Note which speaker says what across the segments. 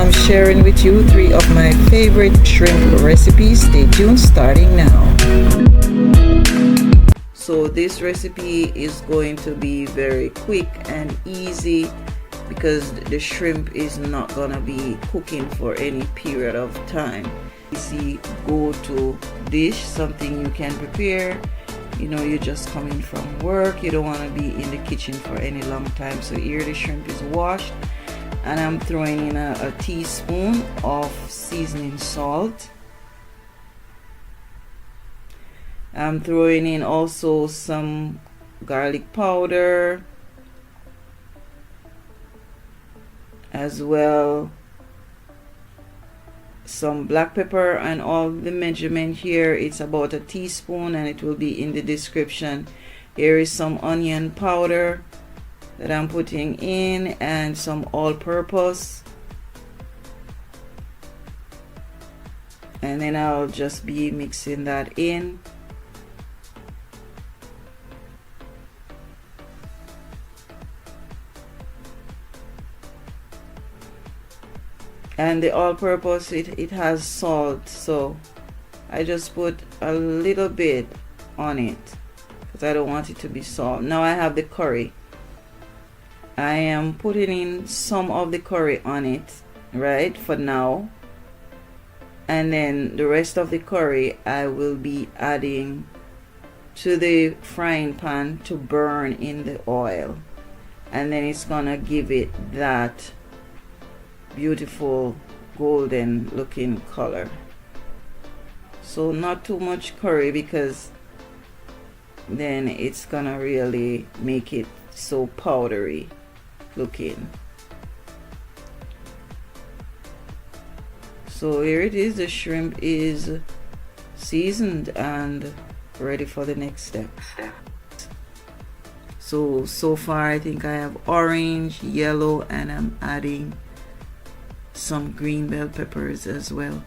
Speaker 1: I'm sharing with you 3 of my favorite shrimp recipes. Stay tuned, starting now. So this recipe is going to be very quick and easy because the shrimp is not gonna be cooking for any period of time. Easy go-to dish, something you can prepare. You know, you're just coming from work, you don't want to be in the kitchen for any long time. So here the shrimp is washed, and I'm throwing in a teaspoon of seasoning salt. I'm throwing in also some garlic powder, as well some black pepper, and all the measurement here, it's about a teaspoon, and it will be in the description. Here is some onion powder that I'm putting in, and some all-purpose, and then I'll just be mixing that in. And the all-purpose, it has salt, so I just put a little bit on it because I don't want it to be salt. Now I have the curry. I am putting in some of the curry on it, right, for now, and then the rest of the curry I will be adding to the frying pan to burn in the oil, and then it's gonna give it that beautiful golden looking color. So not too much curry, because then it's gonna really make it so powdery looking. So here it is, the shrimp is seasoned and ready for the next step. So far I think I have orange, yellow, and I'm adding some green bell peppers as well.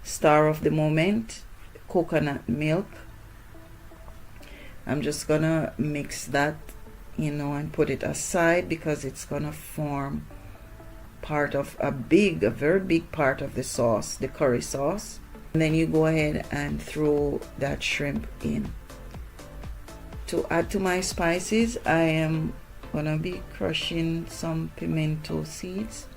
Speaker 1: Star of the moment, coconut milk. I'm just gonna mix that, you know, and put it aside because it's gonna form part of a very big part of the sauce, the curry sauce. And then you go ahead and throw that shrimp in. To add to my spices, I am gonna be crushing some pimento seeds.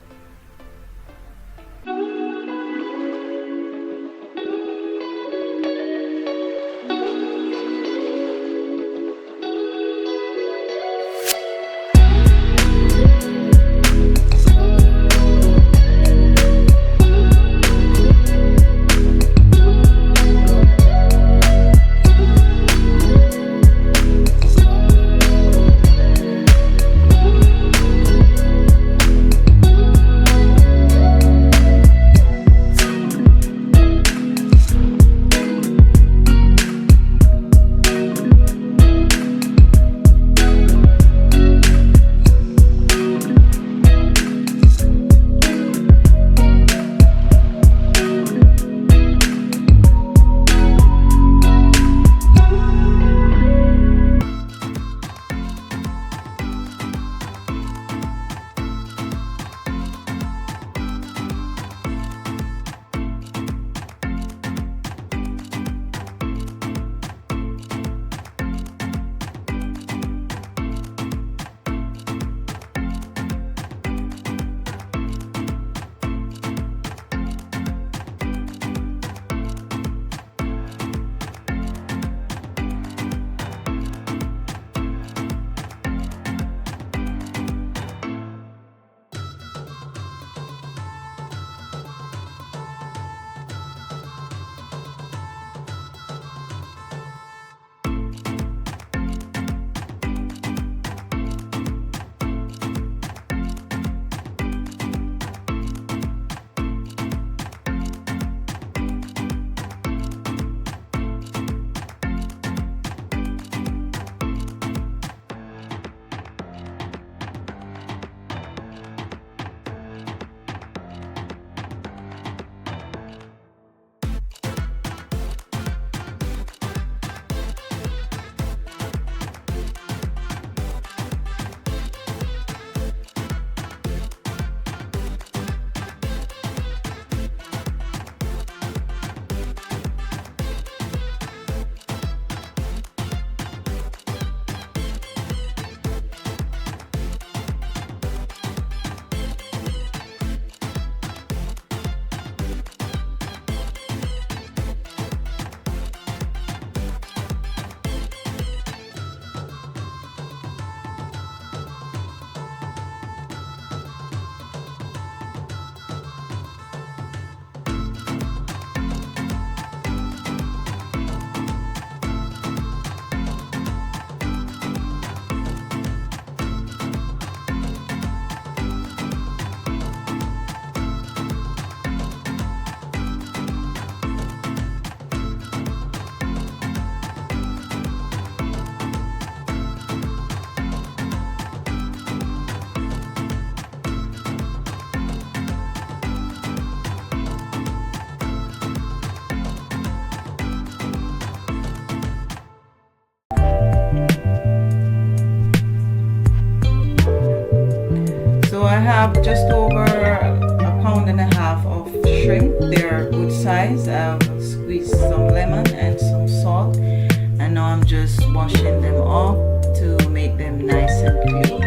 Speaker 1: have just over a pound and a half of shrimp. They're good size. I've squeezed some lemon and some salt, and now I'm just washing them off to make them nice and clean.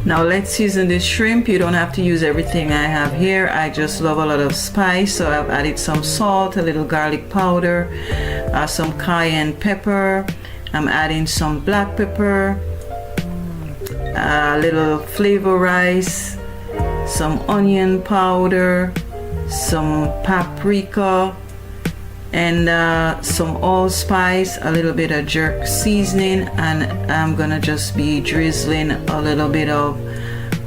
Speaker 1: Now let's season the shrimp. You don't have to use everything I have here. I just love a lot of spice, so I've added some salt, a little garlic powder, some cayenne pepper. I'm adding some black pepper, a little flavor rice, some onion powder, some paprika, and some allspice, a little bit of jerk seasoning, and I'm gonna just be drizzling a little bit of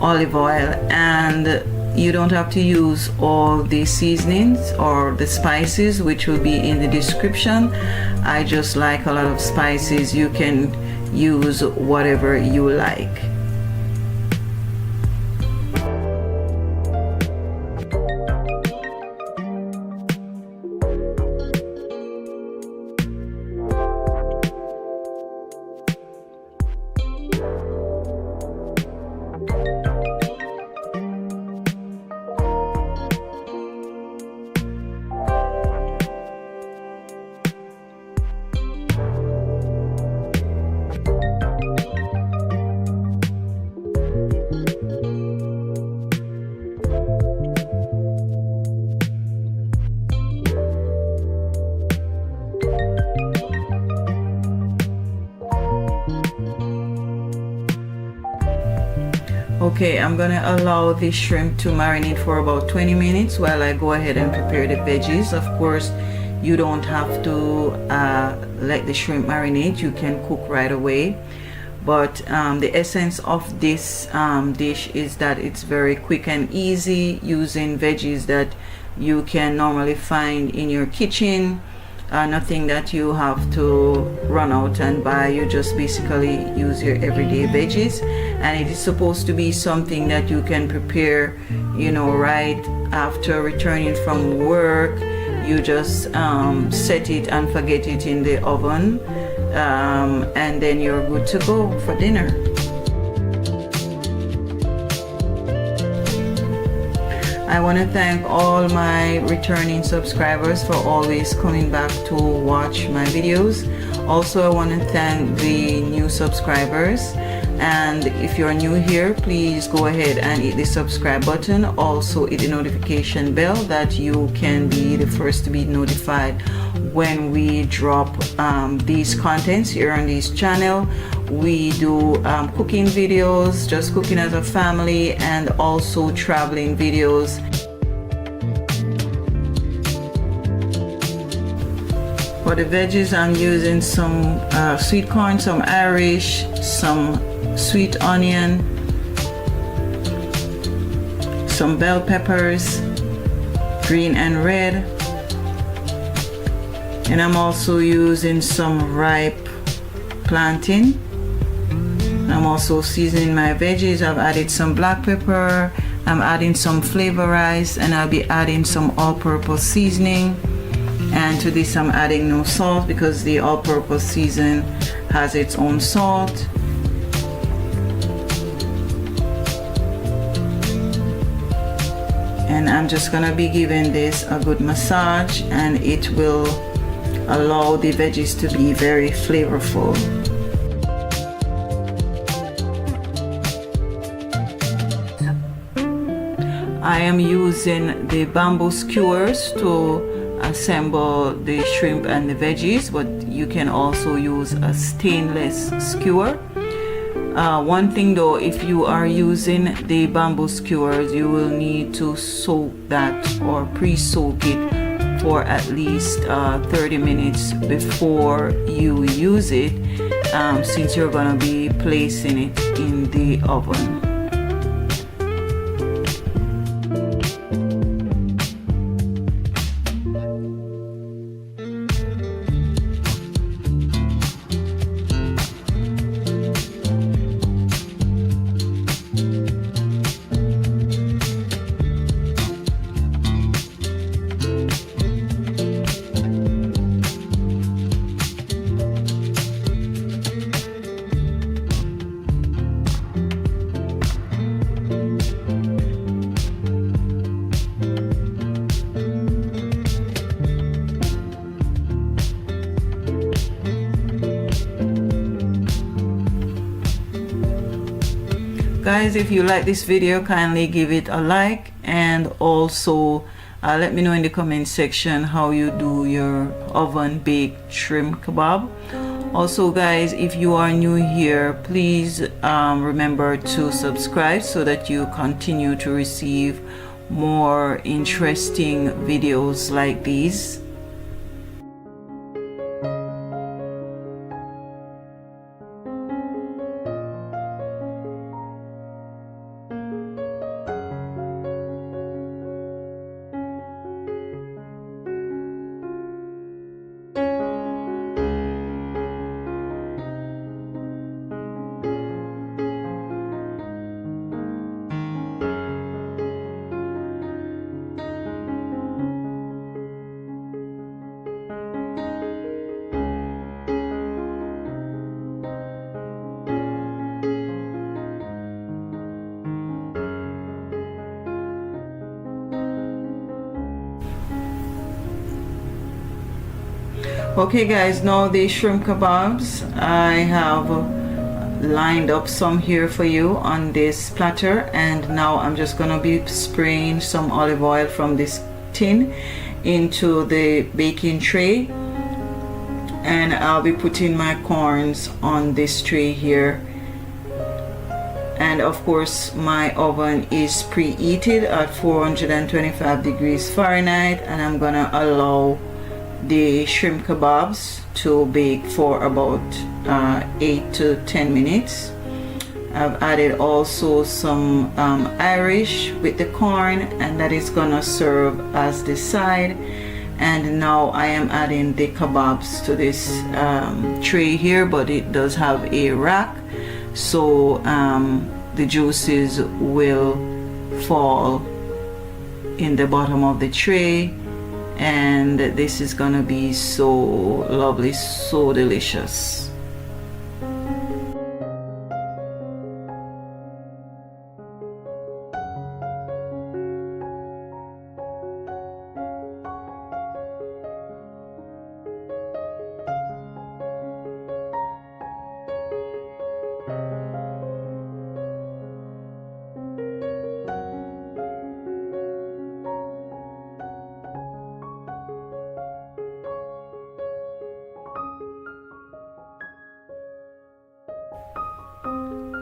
Speaker 1: olive oil. And you don't have to use all the seasonings or the spices, which will be in the description. I just like a lot of spices. You can use whatever you like. Okay, I'm gonna allow the shrimp to marinate for about 20 minutes while I go ahead and prepare the veggies. Of course, you don't have to let the shrimp marinate. You can cook right away. But the essence of this dish is that it's very quick and easy, using veggies that you can normally find in your kitchen. Nothing that you have to run out and buy. You just basically use your everyday veggies, and it is supposed to be something that you can prepare, you know, right after returning from work. You just set it and forget it in the oven, and then you're good to go for dinner. I want to thank all my returning subscribers for always coming back to watch my videos. Also, I want to thank the new subscribers, and if you're new here, please go ahead and hit the subscribe button. Also hit the notification bell that you can be the first to be notified when we drop these contents here on this channel. We do cooking videos, just cooking as a family, and also traveling videos. For the veggies, I'm using some sweet corn, some Irish, some sweet onion, some bell peppers, green and red, and I'm also using some ripe plantain. I'm also seasoning my veggies. I've added some black pepper, I'm adding some flavor rice, and I'll be adding some all-purpose seasoning. And to this I'm adding no salt because the all-purpose season has its own salt. And I'm just gonna be giving this a good massage, and it will allow the veggies to be very flavorful. I am using the bamboo skewers to assemble the shrimp and the veggies, but you can also use a stainless skewer. One thing though, if you are using the bamboo skewers, you will need to soak that or pre-soak it for at least 30 minutes before you use it, since you're gonna be placing it in the oven. guys, if you like this video, kindly give it a like, and also let me know in the comment section how you do your oven baked shrimp kebab. Also guys, if you are new here, please remember to subscribe so that you continue to receive more interesting videos like these. Okay guys, now the shrimp kebabs, I have lined up some here for you on this platter, and now I'm just gonna be spraying some olive oil from this tin into the baking tray, and I'll be putting my corns on this tray here. And of course my oven is preheated at 425 degrees Fahrenheit, and I'm gonna allow the shrimp kebabs to bake for about 8 to 10 minutes. I've added also some Irish with the corn, and that is gonna serve as the side. And now I am adding the kebabs to this tray here, but it does have a rack, so the juices will fall in the bottom of the tray, and this is gonna be so lovely, so delicious.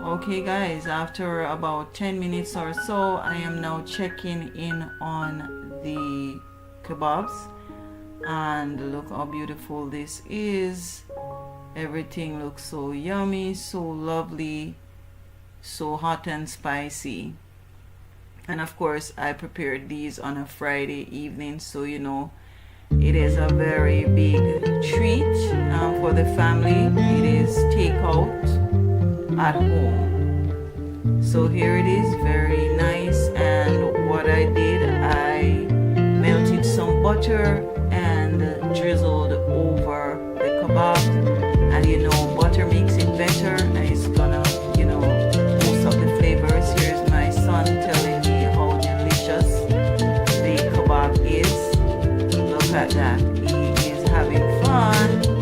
Speaker 1: Okay guys, after about 10 minutes or so, I am now checking in on the kebabs, and look how beautiful this is. Everything looks so yummy, so lovely, so hot and spicy. And of course I prepared these on a Friday evening, so you know it is a very big treat for the family. It is takeout at home. So here it is, very nice. And what I did, I melted some butter and drizzled over the kebab, and you know butter makes it better, and it's gonna, you know, boost up the flavors. Here's my son telling me how delicious the kebab is. Look at that, he is having fun.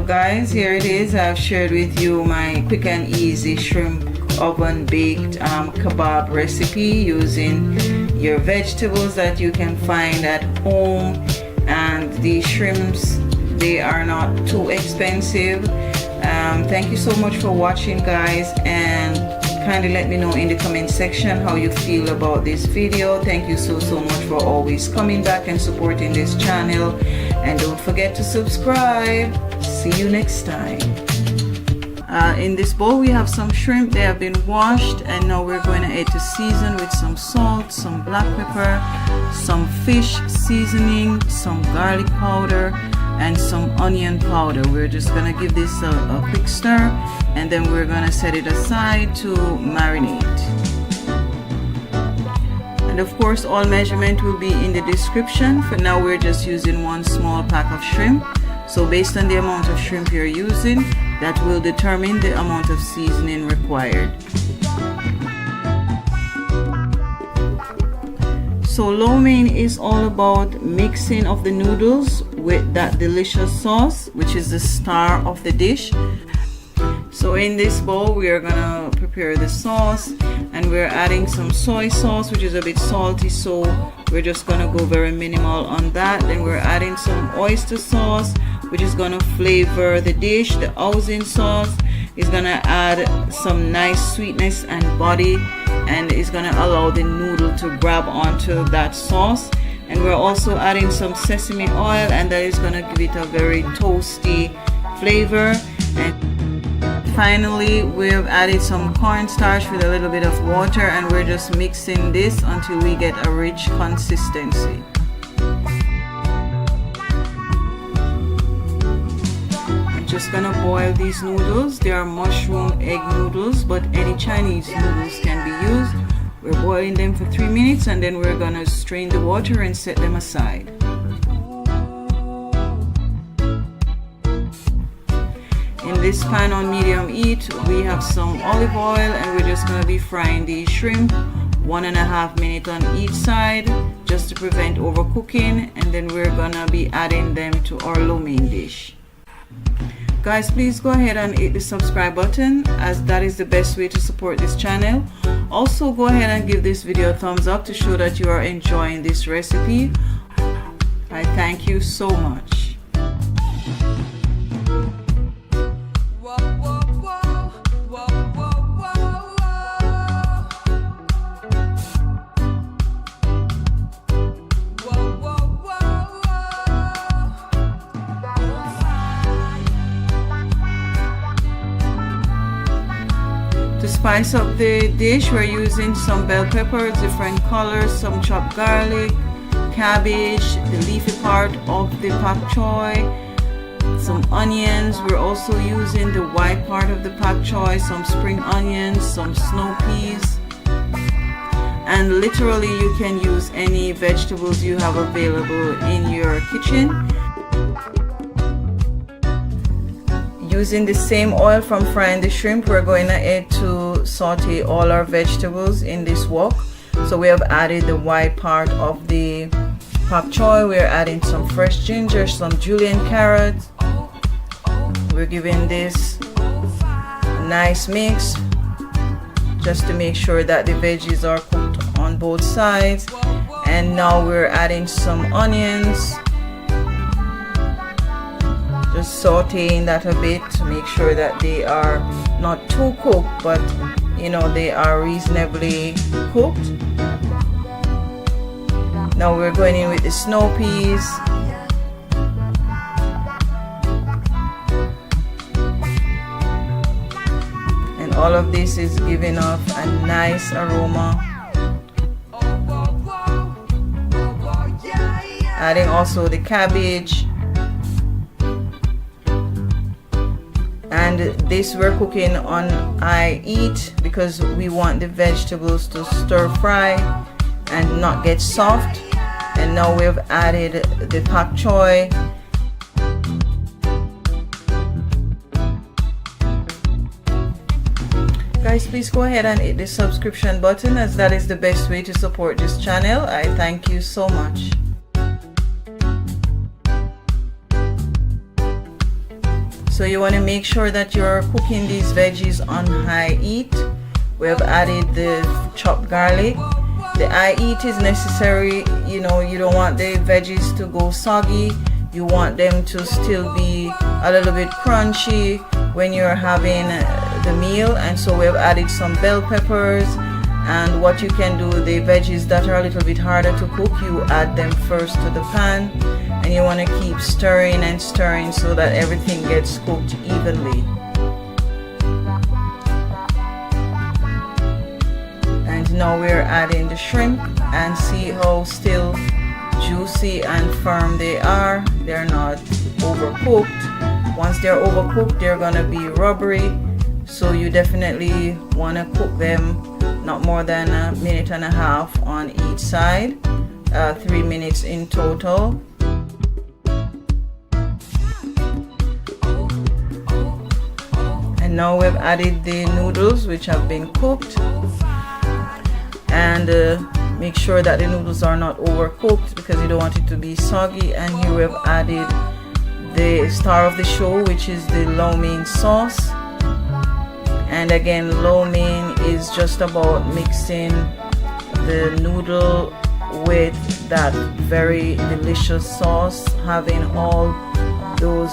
Speaker 1: Guys, here it is. I've shared with you my quick and easy shrimp oven baked kebab recipe using your vegetables that you can find at home. And the shrimps, they are not too expensive. Thank you so much for watching guys, and kindly let me know in the comment section how you feel about this video. Thank you so much for always coming back and supporting this channel, and don't forget to subscribe. See you next time. In this bowl we have some shrimp. They have been washed, and now we're going to add to season with some salt, some black pepper, some fish seasoning, some garlic powder, and some onion powder. We're just going to give this a quick stir, and then we're going to set it aside to marinate. And of course all measurement will be in the description. For now we're just using one small pack of shrimp. So based on the amount of shrimp you're using, that will determine the amount of seasoning required. So lo mein is all about mixing of the noodles with that delicious sauce, which is the star of the dish. So in this bowl we are gonna prepare the sauce, and we're adding some soy sauce, which is a bit salty, so we're just gonna go very minimal on that. Then we're adding some oyster sauce, which is gonna flavor the dish. The hoisin sauce is gonna add some nice sweetness and body, and is gonna allow the noodle to grab onto that sauce. And we're also adding some sesame oil, and that is gonna give it a very toasty flavor. And finally, we've added some cornstarch with a little bit of water, and we're just mixing this until we get a rich consistency. I'm just gonna boil these noodles. They are mushroom egg noodles, but any Chinese noodles can be used. We're boiling them for 3 minutes, and then we're gonna strain the water and set them aside. In this pan on medium heat, we have some olive oil, and we're just going to be frying the shrimp 1.5 minutes on each side, just to prevent overcooking. And then we're going to be adding them to our lo mein dish. Guys, please go ahead and hit the subscribe button, as that is the best way to support this channel. Also, go ahead and give this video a thumbs up to show that you are enjoying this recipe. I thank you so much. To spice up the dish, we're using some bell peppers, different colors, some chopped garlic, cabbage, the leafy part of the pak choy, some onions. We're also using the white part of the pak choy, some spring onions, some snow peas, and literally you can use any vegetables you have available in your kitchen. Using the same oil from frying the shrimp, we're going ahead to saute all our vegetables in this wok. So we have added the white part of the pak choy. We're adding some fresh ginger, some julienne carrots. We're giving this a nice mix just to make sure that the veggies are cooked on both sides. And now we're adding some onions, just sauteing that a bit to make sure that they are not too cooked, but you know, they are reasonably cooked. Now we're going in with the snow peas. And all of this is giving off a nice aroma. Adding also the cabbage. And this we're cooking on high heat because we want the vegetables to stir fry and not get soft. And now we've added the pak choy. Guys, please go ahead and hit the subscription button, as that is the best way to support this channel. I thank you so much. So you want to make sure that you're cooking these veggies on high heat. We have added the chopped garlic. The high heat is necessary. You know, you don't want the veggies to go soggy. You want them to still be a little bit crunchy when you're having the meal. And so we have added some bell peppers. And what you can do, the veggies that are a little bit harder to cook, you add them first to the pan. And you want to keep stirring and stirring so that everything gets cooked evenly. And now we're adding the shrimp, and see how still juicy and firm they are. They're not overcooked. Once they're overcooked, they're gonna be rubbery. So you definitely want to cook them not more than 1.5 minutes on each side, 3 minutes in total. And now we've added the noodles which have been cooked, and make sure that the noodles are not overcooked because you don't want it to be soggy. And here we have added the star of the show, which is the lo mein sauce. And again, lo mein is just about mixing the noodle with that very delicious sauce, having all those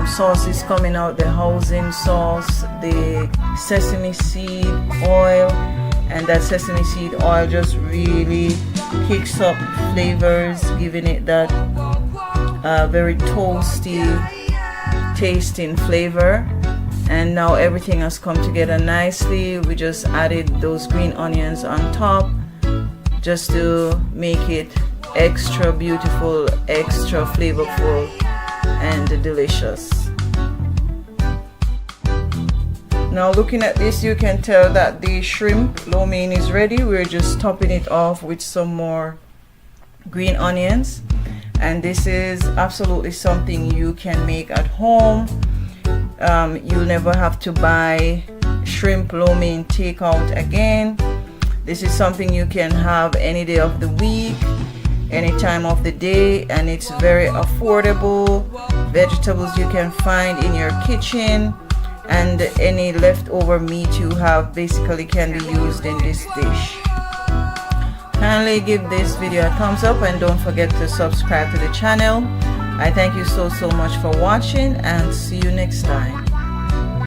Speaker 1: sauces coming out, the housing sauce, the sesame seed oil, and that sesame seed oil just really kicks up flavors, giving it that very toasty tasting flavor. And now everything has come together nicely. We just added those green onions on top just to make it extra beautiful, extra flavorful and delicious. Now looking at this, you can tell that the shrimp lo mein is ready. We're just topping it off with some more green onions, and this is absolutely something you can make at home. You'll never have to buy shrimp lo mein takeout again. This is something you can have any day of the week, any time of the day, and it's very affordable. Vegetables you can find in your kitchen, and any leftover meat you have basically can be used in this dish. Kindly give this video a thumbs up and don't forget to subscribe to the channel. I thank you so much for watching, and see you next time.